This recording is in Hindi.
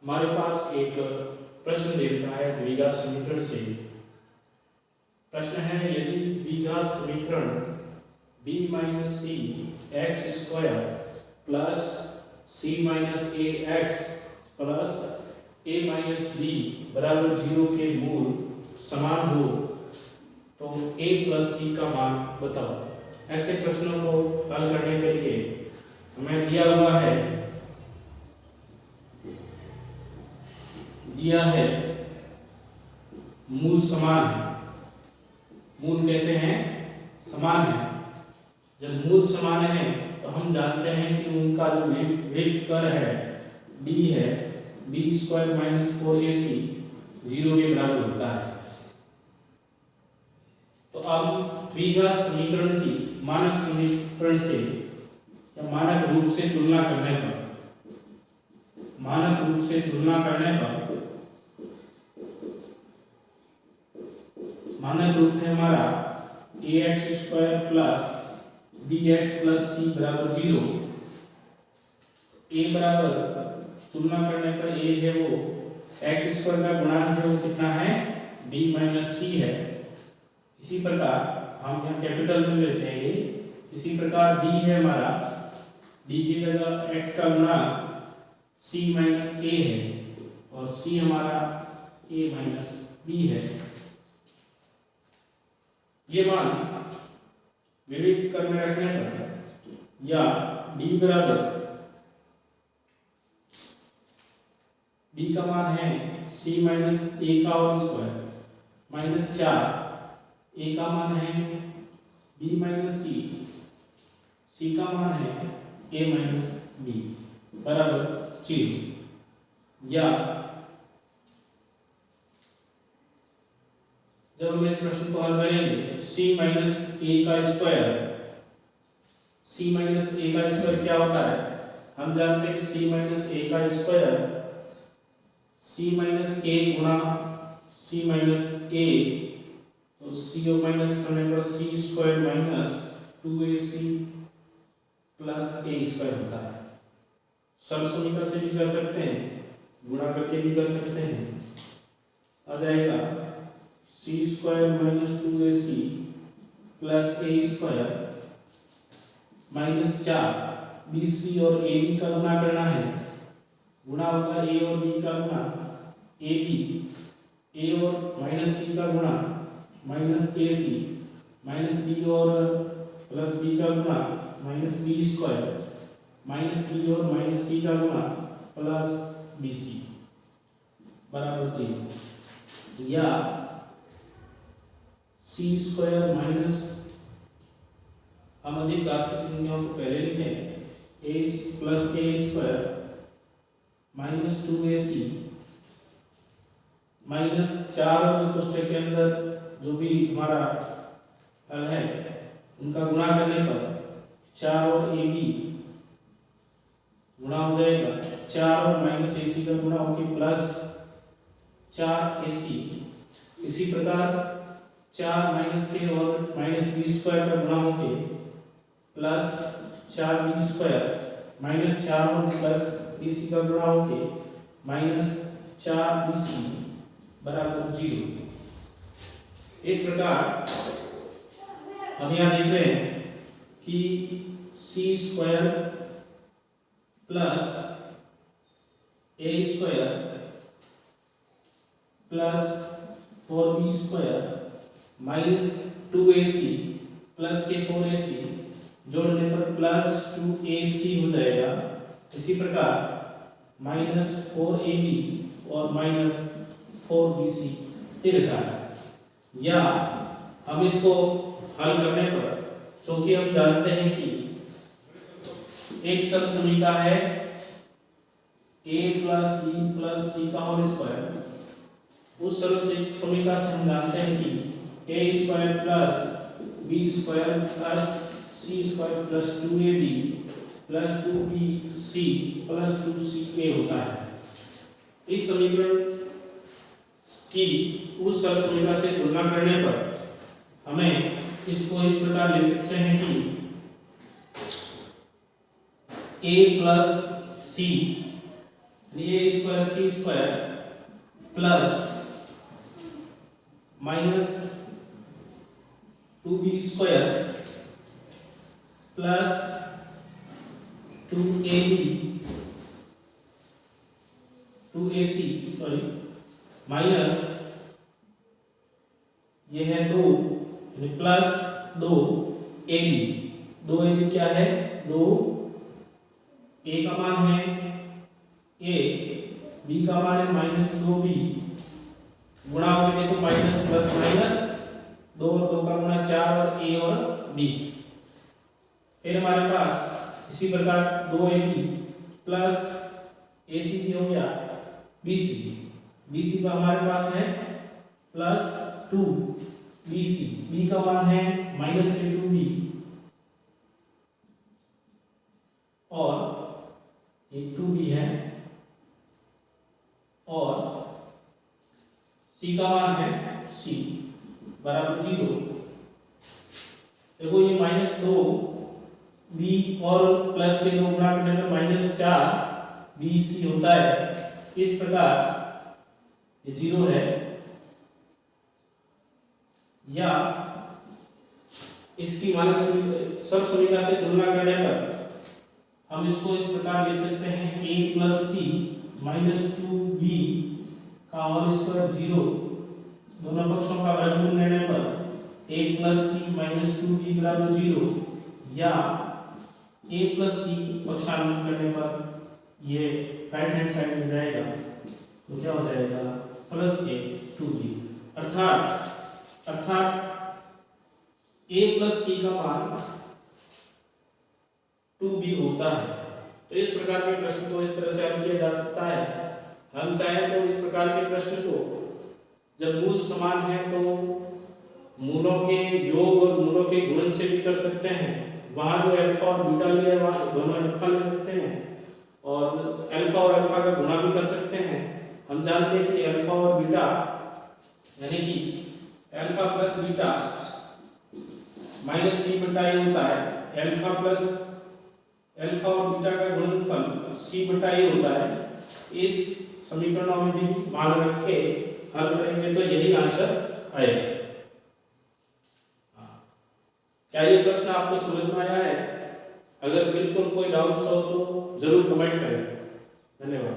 हमारे पास एक प्रश्न दे रखा है द्विघात समीकरण से। प्रश्न है यदि द्विघात समीकरण b माइनस सी एक्स स्क्वायर प्लस सी माइनस ए एक्स प्लस ए माइनस बी बराबर 0 के मूल समान हो तो a प्लस सी का मान बताओ। ऐसे प्रश्नों को हल करने के लिए हमें दिया है मूल समान है। मूल कैसे हैं? समान है। जब मूल समान है तो हम जानते हैं कि उनका जो विभक्त कर है b है b स्क्वायर माइनस 4ac 0 के बराबर होता है। तो अब द्विघात समीकरण की मानक समीकरण से या मानक रूप से तुलना करने पर मानक रूप है हमारा ax square plus bx plus c बराबर 0। a बराबर तुलना करने पर a है वो x स्क्वायर का गुणांक है वो कितना है b माइनस c है। इसी प्रकार हम यहाँ कैपिटल में लेते हैं ये। इसी प्रकार b है हमारा, b की जगह x का गुणांक c माइनस a है और c हमारा a माइनस b है। ये मान विविध कर में रखने पर या b बराबर b का मान है c माइनस a का होल स्क्वायर माइनस 4, a का मान है b माइनस c का मान है a माइनस b बराबर 0। या जब हम इस प्रश्न को हल करेंगे तो c माइनस a का स्क्वायर क्या होता है? हम जानते हैं कि c माइनस a का स्क्वायर c माइनस a गुणा c माइनस a, तो c को माइनस करने पर c square minus 2ac plus a square होता है। सरल समीकरण से भी कर सकते हैं, गुणा करके भी कर सकते हैं। आ जाएगा c square minus 2ac plus a square minus 4, bc और ab का गुणा करना है। गुणा होगा a और b का गुणा ab, a और माइनस c का गुणा माइनस ac, माइनस b और प्लस b का गुणा minus b square, minus b और माइनस c का गुणा प्लस bc बराबर 0। या c स्क्वायर माइनस, हम अधिक घातीय संख्याओं को पहले लिखें a plus a square minus 2ac minus 4 और कोष्ठक के अंदर जो भी हमारा हल है उनका गुणा करने पर 4 और ab गुणा हो जाएगा 4 और माइनस ac का गुणा होकर प्लस 4ac। इसी प्रकार 4 माइनस के और माइनस b स्क्वायर का गुणा होके प्लस 4b स्क्वायर माइनस 4 और प्लस bc का गुणा होके माइनस 4bc बराबर 0। इस प्रकार हम यहाँ देख रहे हैं कि c square plus a square plus 4b square minus 2ac plus के 4ac जोड़ने पर प्लस 2ac हो जाएगा। इसी प्रकार माइनस 4ab और माइनस 4bc दे रखा है। या हम इसको हल करने पर, क्योंकि हम जानते हैं कि एक सरल समीकरण है a plus b plus c का होल स्क्वायर, उस सरल समीकरण से हम जानते हैं कि a square plus b square plus c square plus 2ab plus 2bc plus 2ca होता है। इस समीकरण की उस सरल समीकरण से तुलना करने पर हमें इसको इस प्रकार लिख सकते हैं कि a plus c A square C square plus minus 2b square plus 2ac sorry minus ये है 2 यानी प्लस 2ab। 2ab क्या है? 2 a का मान है a, b का मान है माइनस 2b, गुणा होकर देखो माइनस प्लस माइनस 2 और 2 का गुणा 4 और a और b। फिर हमारे पास इसी प्रकार 2ab प्लस ac भी हो गया bc। bc का हमारे पास है प्लस 2bc, b का मान है माइनस के 2b और ये 2b है और c का मान है c बराबर 0। देखो ये माइनस 2b और प्लस के 2 गुणा करने में माइनस 4bc होता है। इस प्रकार ये 0 है, या इसकी मानक सब समीकरण से तुलना करने पर हम इसको इस प्रकार लिख सकते हैं a plus C minus 2b का होल स्क्वायर 0, दोनों पक्षों का वर्गमूल लेने पर a plus C minus 2b बराबर 0, या a प्लस सी पक्षानुमान करने पर ये राइट हैंड साइड में जाएगा तो क्या हो जाएगा प्लस के 2b। अर्थात a प्लस सी का मान 2b होता है। तो इस प्रकार के प्रश्न को इस तरह से हल किया जा सकता है। हम चाहें तो इस प्रकार के प्रश्न को जब मूल समान है तो मूलों के योग और मूलों के गुणन से भी कर सकते हैं। वहां जो अल्फा और बीटा लिया है वहां दोनों अल्फा ले सकते हैं और अल्फा और अल्फा का गुणा भी कर सकते हैं। हम जानते हैं कि अल्फा और बीटा यानी कि alpha plus beta minus b बटा a होता है। अल्फा प्लस अल्फा और बीटा का गुणनफल c बटा a होता है। इस समीकरणों में भी मान रख के हल करेंगे तो यही आंसर आएगा। क्या ये प्रश्न आपको समझ में आया है? अगर बिल्कुल कोई डाउट्स हो तो जरूर कमेंट करें। धन्यवाद।